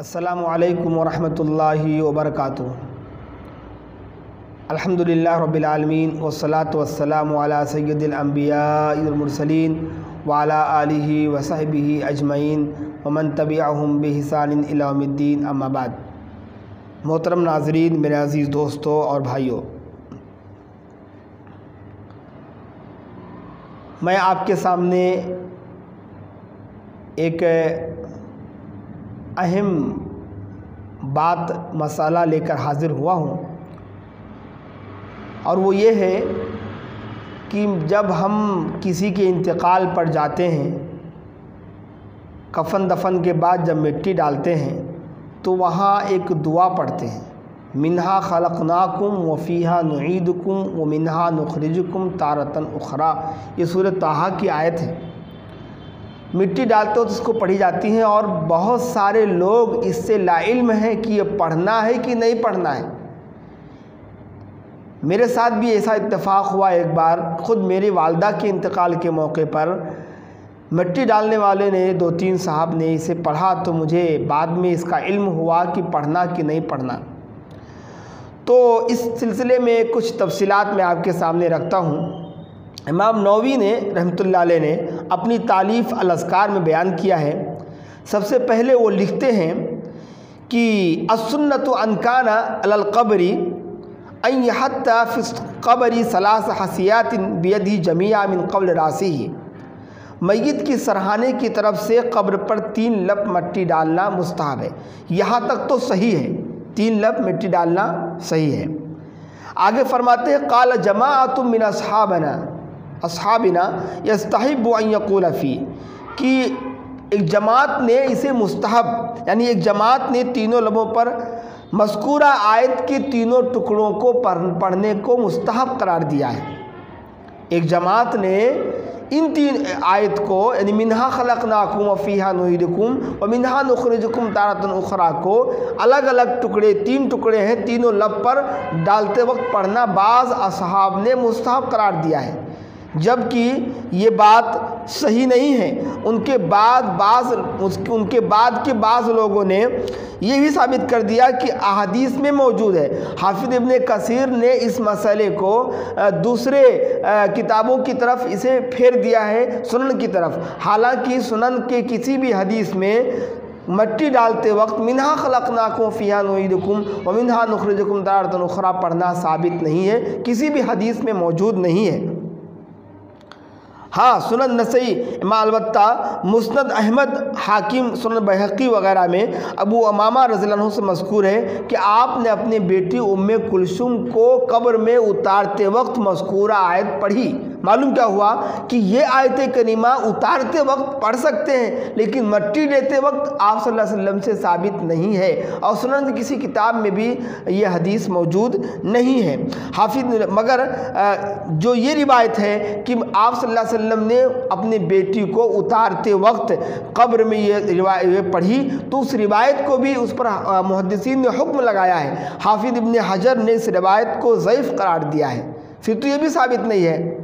السلام علیکم ورحمۃ اللہ وبرکاتہ۔ الحمدللہ رب العالمین والصلاة والسلام علی سید الانبیاء والمرسلین وعلی آلہ وصحبہ اجمعین ومن تبعہم بإحسان الی یوم الدین، اما بعد۔ محترم ناظرین، میرے عزیز دوستوں اور بھائیوں، میں آپ کے سامنے ایک اہم بات مسئلہ لے کر حاضر ہوا ہوں، اور وہ یہ ہے کہ جب ہم کسی کے انتقال پر جاتے ہیں، کفن دفن کے بعد جب مٹی ڈالتے ہیں تو وہاں ایک دعا پڑھتے ہیں، منہا خلقناکم وفیہا نعیدکم ومنہا نخرجکم تارۃ اخری۔ یہ سورۃ طٰہٰ کی آیت ہے۔ مٹی ڈالتے وقت اس کو پڑھی جاتی ہیں، اور بہت سارے لوگ اس سے لا علم ہیں کہ یہ پڑھنا ہے کہ نہیں پڑھنا ہے۔ میرے ساتھ بھی ایسا اتفاق ہوا ایک بار، خود میری والدہ کے انتقال کے موقع پر مٹی ڈالنے والے نے 2-3 صاحب نے اسے پڑھا، تو مجھے بعد میں اس کا علم ہوا کہ پڑھنا کہ نہیں پڑھنا۔ تو اس سلسلے میں کچھ تفصیلات میں آپ کے سامنے رکھتا ہوں۔ امام نووی نے رحمۃ اللہ علیہ نے اپنی تالیف الاذکار میں بیان کیا ہے۔ سب سے پہلے وہ لکھتے ہیں کہ السنۃ ان کان علی القبر ان یحط فی القبر 3 حصیات بیدہ جمیعا من قبل راسہ۔ میت کی سرہانے کی طرف سے قبر پر 3 لپ مٹی ڈالنا مستحب ہے۔ یہاں تک تو صحیح ہے، 3 لپ مٹی ڈالنا صحیح ہے۔ آگے فرماتے ہیں قال جماعۃ من اصحابنا یستحب ان یقول فی، کہ ایک جماعت نے اسے مستحب، یعنی ایک جماعت نے تینوں لبوں پر مذکورہ آیت کے تینوں ٹکڑوں کو پڑھنے کو مستحب قرار دیا ہے۔ ایک جماعت نے ان 3 آیت کو، یعنی منہا خلقناکم وفیہا نعیدکم ومنہا نخرجکم تارۃ اخری کو الگ الگ ٹکڑے، 3 ٹکڑے ہیں، تینوں لب پر ڈالتے وقت پڑھنا بعض اصحاب نے مستحب قرار دیا ہے، جبکہ یہ بات صحیح نہیں ہے۔ ان کے بعد کے بعض لوگوں نے یہ بھی ثابت کر دیا کہ احادیث میں موجود ہے۔ حافظ ابن کثیر نے اس مسئلے کو دوسرے کتابوں کی طرف اسے پھیر دیا ہے، سنن کی طرف، حالانکہ سنن کے کسی بھی حدیث میں مٹی ڈالتے وقت منہا خلقناکم وفیہا نعیدکم ومنہا نخرجکم تارۃ اخری پڑھنا ثابت نہیں ہے، کسی بھی حدیث میں موجود نہیں ہے۔ ہاں، سنن نسائی، البتہ مسند احمد، حاکم، سنن بہقی وغیرہ میں ابو امامہ رضی اللہ عنہ سے مذکور ہے کہ آپ نے اپنی بیٹی ام کلثوم کو قبر میں اتارتے وقت مذکورہ آیت پڑھی۔ معلوم کیا ہوا کہ یہ آیت کریمہ اتارتے وقت پڑھ سکتے ہیں، لیکن مٹی دیتے وقت آپ صلی اللہ علیہ وسلم سے ثابت نہیں ہے، اور سنن کی کسی کتاب میں بھی یہ حدیث موجود نہیں ہے۔ مگر جو یہ روایت ہے کہ آپ صلی اللہ علیہ وسلم نے اپنی بیٹی کو اتارتے وقت قبر میں یہ پڑھی، تو اس روایت کو بھی اس پر محدثین نے حکم لگایا ہے۔ حافظ ابن حجر نے اس روایت کو ضعیف قرار دیا ہے، پھر تو یہ بھی ثابت نہیں ہے۔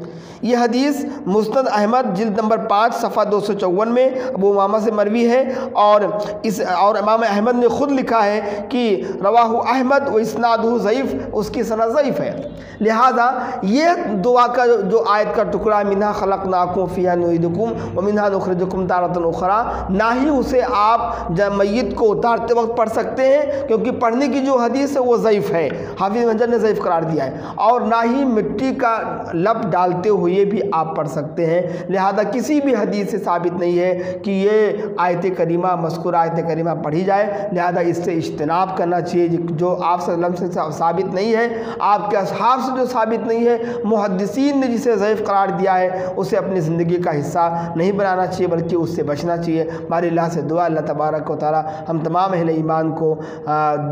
یہ حدیث مسند احمد جلد نمبر 5 صفحہ 254 میں ابو امامہ سے مروی ہے، اور امام احمد نے خود لکھا ہے کہ رواہ احمد و اسنادہ ضعیف، اس کی سند ضعیف ہے۔ لہذا یہ دعا کا جو آیت کا ٹکڑا منہا خلقناکم وفیہا نعیدکم ومنہا نخرجکم تارۃ اخری، نہ ہی اسے آپ جب میت کو اتارتے وقت پڑھ سکتے ہیں، کیونکہ پڑھنے کی جو حدیث ہے وہ ضعیف ہے، حافظ حجر نے ضعیف قرار دیا ہے، اور نہ ہی مٹی کا لب ڈالتے ہوئے بھی آپ پڑھ سکتے ہیں۔ لہذا کسی بھی حدیث سے ثابت نہیں ہے کہ یہ آیت کریمہ، مذکورہ آیت کریمہ پڑھی جائے، لہذا اس سے اجتناب کرنا چاہیے۔ جو آپ صلی اللہ علیہ وسلم سے ثابت نہیں ہے، آپ کے اصحاب سے جو ثابت نہیں ہے، محدثین نے جسے ضعیف قرار دیا ہے، اسے اپنی زندگی کا حصہ نہیں بنانا چاہیے، بلکہ اس سے بچنا چاہیے۔ ہمارے اللہ سے دعا، اللہ تبارک و تعالی ہم تمام اہل ایمان کو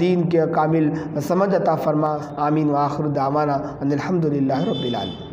دین کے کامل سمجھ عطا فرما۔ آمین، وآخر دعوانا ان الحمدللہ رب العالمین۔